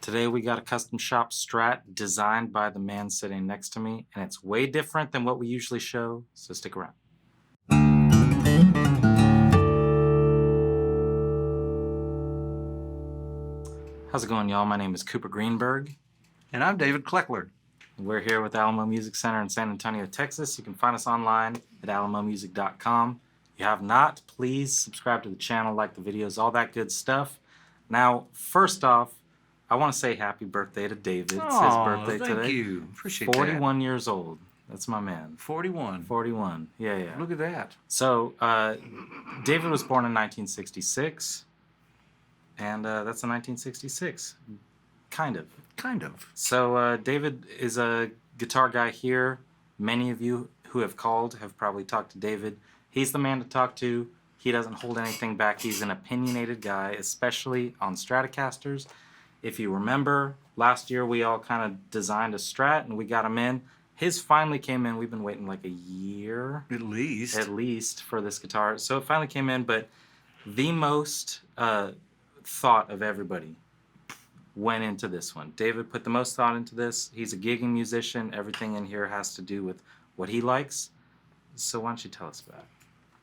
Today we got a custom shop Strat designed by the man sitting next to me, and it's way different than what we usually show, so stick around. How's it going, y'all? My name is Cooper Greenberg. And I'm David Cleckler. We're here with Alamo Music Center in San Antonio, Texas. You can find us online at alamomusic.com. If you have not, please subscribe to the channel, like the videos, all that good stuff. Now, first off, I want to say happy birthday to David. It's his birthday today. Thank you. Appreciate 41 years old. That's my man. 41. 41. Yeah. Look at that. So, David was born in 1966, and that's in 1966. Kind of. So, David is a guitar guy here. Many of you who have called have probably talked to David. He's the man to talk to. He doesn't hold anything back. He's an opinionated guy, especially on Stratocasters. If you remember, last year we all kind of designed a Strat and we got him in. His finally came in. We've been waiting like a year. At least For this guitar. So it finally came in, but the most thought of everybody went into this one. David put the most thought into this. He's a gigging musician. Everything in here has to do with what he likes. So why don't you tell us about it?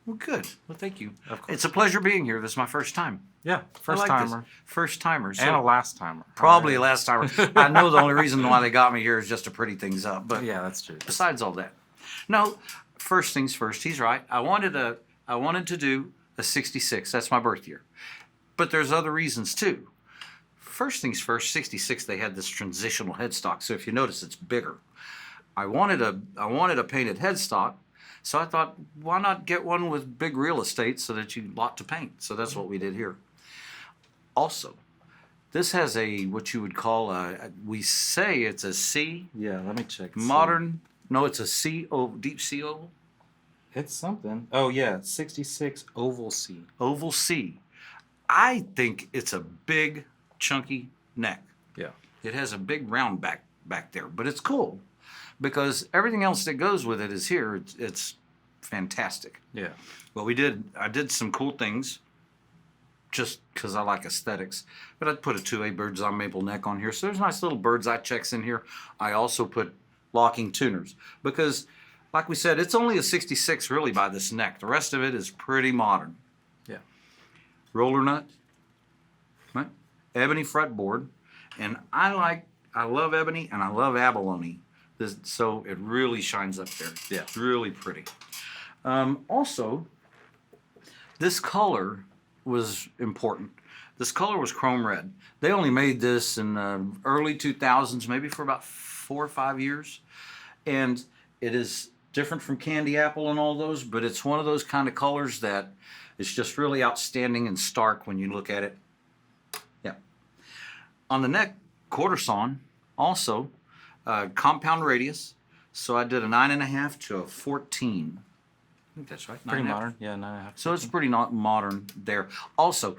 Well, good. Well, thank you. Of course. It's a pleasure being here. This is my first time. Yeah, first timer. First timer. So And a last timer. probably a last timer. I know the only reason why they got me here is just to pretty things up. But yeah, that's true. besides all that, no. First things first. He's right. I wanted to do a 66. That's my birth year. But there's other reasons too. First things first. 66. They had this transitional headstock. So if you notice, it's bigger. I wanted a painted headstock. So I thought, why not get one with big real estate so that you lot to paint? So that's what we did here. Also, this has what you would call we say it's a C. Yeah, let me check. Modern. No, it's a C, deep C oval. It's something. Oh, yeah, 66 oval C. Oval C. I think it's a big, chunky neck. Yeah. It has a big round back there, but it's cool because everything else that goes with it is here. It's fantastic. Yeah. Well, I did some cool things just because I like aesthetics. But I put a 2A bird's eye maple neck on here. So there's nice little bird's eye checks in here. I also put locking tuners because, like we said, it's only a 66 really by this neck. The rest of it is pretty modern. Yeah. Roller nut, right? Ebony fretboard. And I love ebony and I love abalone. So it really shines up there. Yeah. It's really pretty. Also, this color was important. This color was chrome red. They only made this in the early 2000s, maybe for about 4 or 5 years. And it is different from candy apple and all those, but it's one of those kind of colors that is just really outstanding and stark when you look at it. Yeah. On the neck, quarter sawn, also compound radius. So I did a 9.5 to a 14. I think that's right. Pretty modern. Yeah, 9.5. So it's pretty modern there. Also,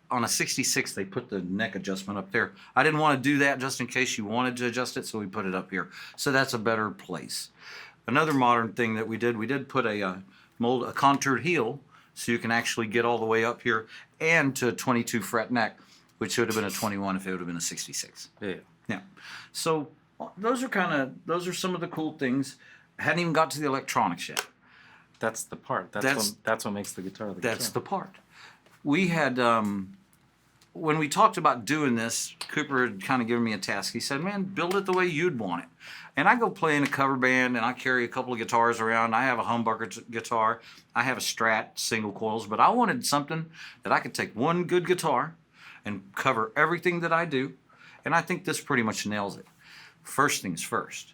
on a 66, they put the neck adjustment up there. I didn't want to do that just in case you wanted to adjust it, so we put it up here. So that's a better place. Another modern thing that we did put a contoured heel, so you can actually get all the way up here and to a 22 fret neck, which would have been a 21 if it would have been a 66. Yeah. So those are some of the cool things. I hadn't even got to the electronics yet. That's the part. That's what makes the guitar That's the part. We had, when we talked about doing this, Cooper had kind of given me a task. He said, man, build it the way you'd want it. And I go play in a cover band, and I carry a couple of guitars around. I have a humbucker guitar. I have a Strat single coils. But I wanted something that I could take one good guitar and cover everything that I do. And I think this pretty much nails it. First things first,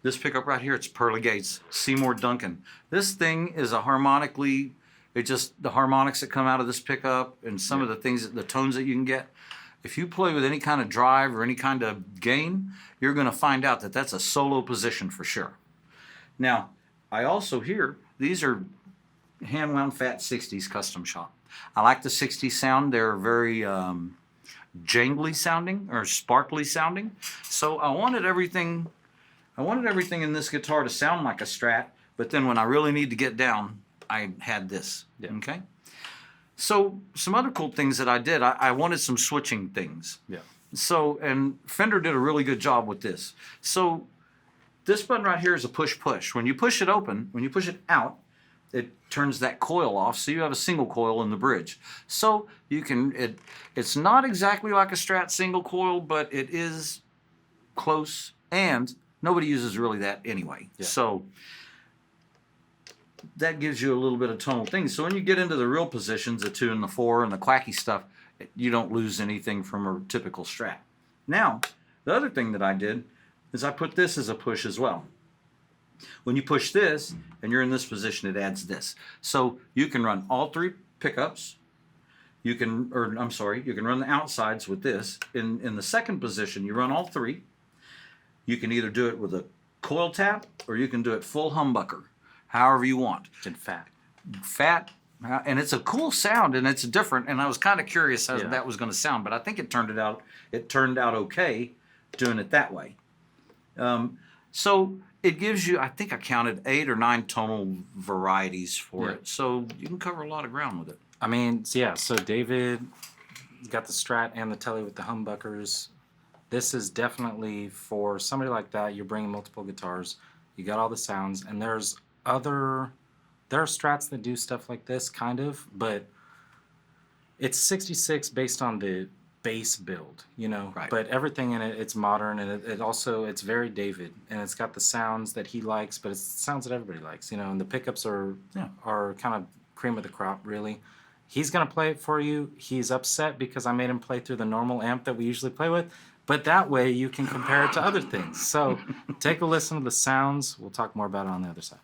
this pickup right here, it's Pearly Gates, Seymour Duncan. This thing is the harmonics that come out of this pickup and some of the things, the tones that you can get. If you play with any kind of drive or any kind of gain, you're going to find out that that's a solo position for sure. Now, I also hear these are hand-wound fat 60s custom shop. I like the 60s sound. They're very jangly sounding or sparkly sounding. So I wanted everything in this guitar to sound like a Strat, but then when I really need to get down, I had this. Yeah. Okay? So some other cool things that I did, I wanted some switching things. Yeah. So, and Fender did a really good job with this. So this button right here is a push-push. When you push it open, when you push it out, it turns that coil off, so you have a single coil in the bridge. So you can, it's not exactly like a Strat single coil, but it is close, and nobody uses really that anyway. Yeah. So that gives you a little bit of tonal things. So when you get into the real positions, the 2 and the 4 and the quacky stuff, you don't lose anything from a typical Strat. Now, the other thing that I did is I put this as a push as well. When you push this and you're in this position, it adds this. So you can run all 3 pickups. You can, or I'm sorry, you can run the outsides with this. In the second position, you run all 3. You can either do it with a coil tap or you can do it full humbucker, however you want. And fat. Fat, and it's a cool sound and it's different. And I was kind of curious how that was going to sound, but I think it turned out okay doing it that way. So it gives you, I think I counted 8 or 9 tonal varieties for it. So you can cover a lot of ground with it. I mean, yeah, so David got the Strat and the Telly with the humbuckers. This is definitely for somebody like that. You're bringing multiple guitars. You got all the sounds. And there are Strats that do stuff like this, kind of. But it's 66 based on the bass build, you know, right. But everything in it, it's modern, and it also, it's very David, and it's got the sounds that he likes, but it's sounds that everybody likes, you know, and the pickups are kind of cream of the crop, really. He's going to play it for you. He's upset because I made him play through the normal amp that we usually play with, but that way you can compare it to other things. So take a listen to the sounds. We'll talk more about it on the other side.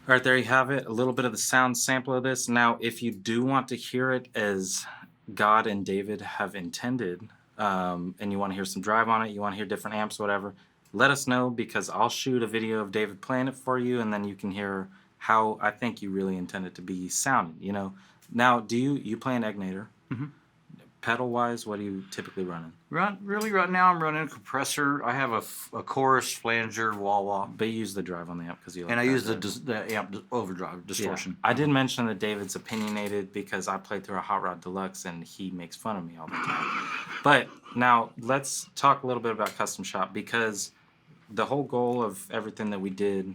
All right, there you have it. A little bit of the sound sample of this. Now, if you do want to hear it as God and David have intended, and you want to hear some drive on it, you want to hear different amps, whatever, let us know, because I'll shoot a video of David playing it for you, and then you can hear how I think you really intend it to be sounding, you know. Now, do you play an Egnator? Mm-hmm. Pedal-wise, what are you typically running? Right now I'm running a compressor. I have a chorus, flanger, wah-wah. But you use the drive on the amp because you like And I that, use right? the amp overdrive distortion. Yeah. I did mention that David's opinionated because I played through a Hot Rod Deluxe and he makes fun of me all the time. But now let's talk a little bit about Custom Shop, because the whole goal of everything that we did,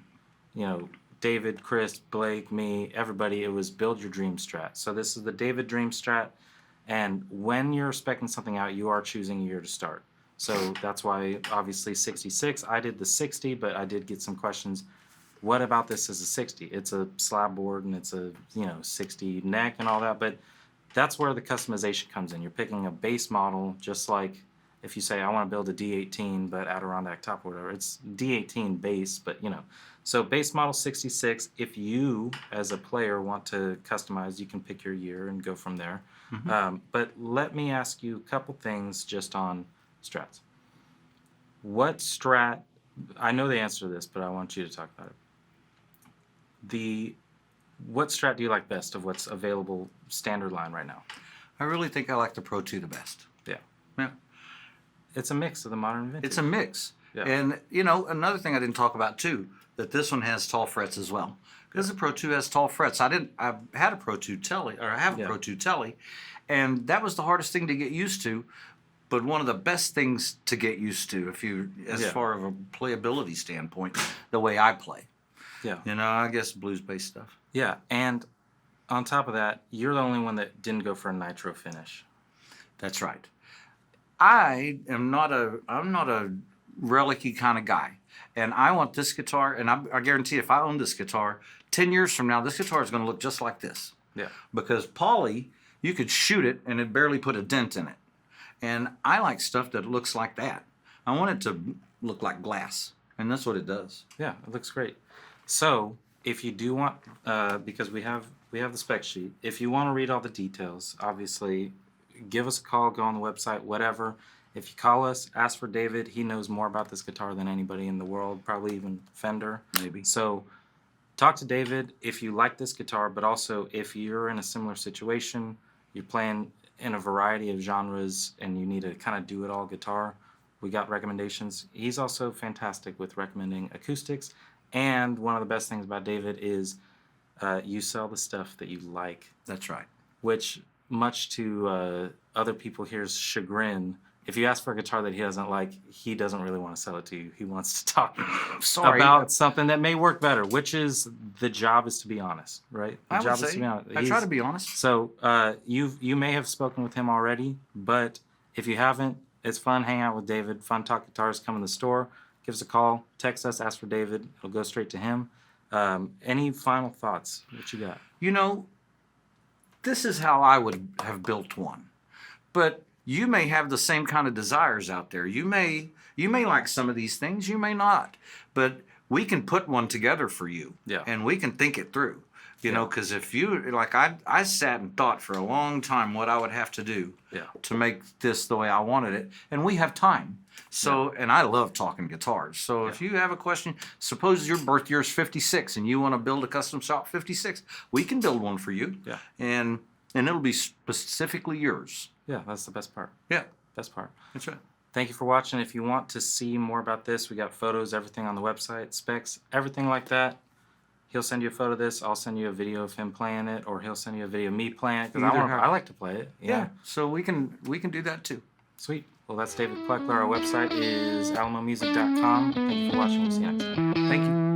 you know, David, Chris, Blake, me, everybody, it was build your dream Strat. So this is the David Dream Strat. And when you're speccing something out, you are choosing a year to start. So that's why, obviously, 66. I did the 60, but I did get some questions. What about this is a 60? It's a slab board and it's a 60 neck and all that. But that's where the customization comes in. You're picking a base model, just like if you say, I want to build a D18, but Adirondack top or whatever. It's D18 base, but So base model 66. If you, as a player, want to customize, you can pick your year and go from there. Mm-hmm. But let me ask you a couple things just on Strats. What Strat, I know the answer to this, but I want you to talk about it. What Strat do you like best of what's available standard line right now? I really think I like the Pro 2 the best. Yeah. Yeah. It's a mix of the modern and vintage. It's a mix. Yeah. And, another thing I didn't talk about, too, that this one has tall frets as well. Because the Pro 2 has tall frets. I had a Pro 2 Telly, or I have a Pro 2 Telly, and that was the hardest thing to get used to, but one of the best things to get used to, as far as a playability standpoint, the way I play. Yeah. I guess blues-based stuff. Yeah, and on top of that, you're the only one that didn't go for a nitro finish. That's right. I'm not a relic-y kind of guy. And I want this guitar, and I guarantee if I own this guitar, 10 years from now, this guitar is going to look just like this. Yeah. Because poly, you could shoot it and it barely put a dent in it. And I like stuff that looks like that. I want it to look like glass, and that's what it does. Yeah, it looks great. So if you do want, because we have the spec sheet, if you want to read all the details, obviously, give us a call, go on the website, whatever. If you call us, ask for David. He knows more about this guitar than anybody in the world, probably even Fender. Maybe. So talk to David if you like this guitar, but also if you're in a similar situation, you're playing in a variety of genres and you need a kind of do-it-all guitar, we got recommendations. He's also fantastic with recommending acoustics. And one of the best things about David is you sell the stuff that you like. That's right. Which, much to other people here's chagrin, if you ask for a guitar that he doesn't like, he doesn't really want to sell it to you. He wants to talk about something that may work better, which is the job is to be honest, right? The job is to be honest. I try to be honest. So you may have spoken with him already, but if you haven't, it's fun hanging out with David. Fun Talk Guitars. Come in the store, give us a call, text us, ask for David. It'll go straight to him. Any final thoughts? What you got? This is how I would have built one, but you may have the same kind of desires out there. You may like some of these things, you may not. But we can put one together for you. Yeah. And we can think it through. Because if you, I sat and thought for a long time what I would have to do to make this the way I wanted it. And we have time. So, and I love talking guitars. So if you have a question, suppose your birth year is 56 and you want to build a custom shop 56, we can build one for you. Yeah. And it'll be specifically yours. Yeah, that's the best part. Yeah. Best part. That's right. Thank you for watching. If you want to see more about this, we got photos, everything on the website, specs, everything like that. He'll send you a photo of this. I'll send you a video of him playing it, or he'll send you a video of me playing it, because I like to play it. Yeah. So we can do that too. Sweet. Well, that's David Cleckler. Our website is alamomusic.com. Thank you for watching. We'll see you next time. Thank you.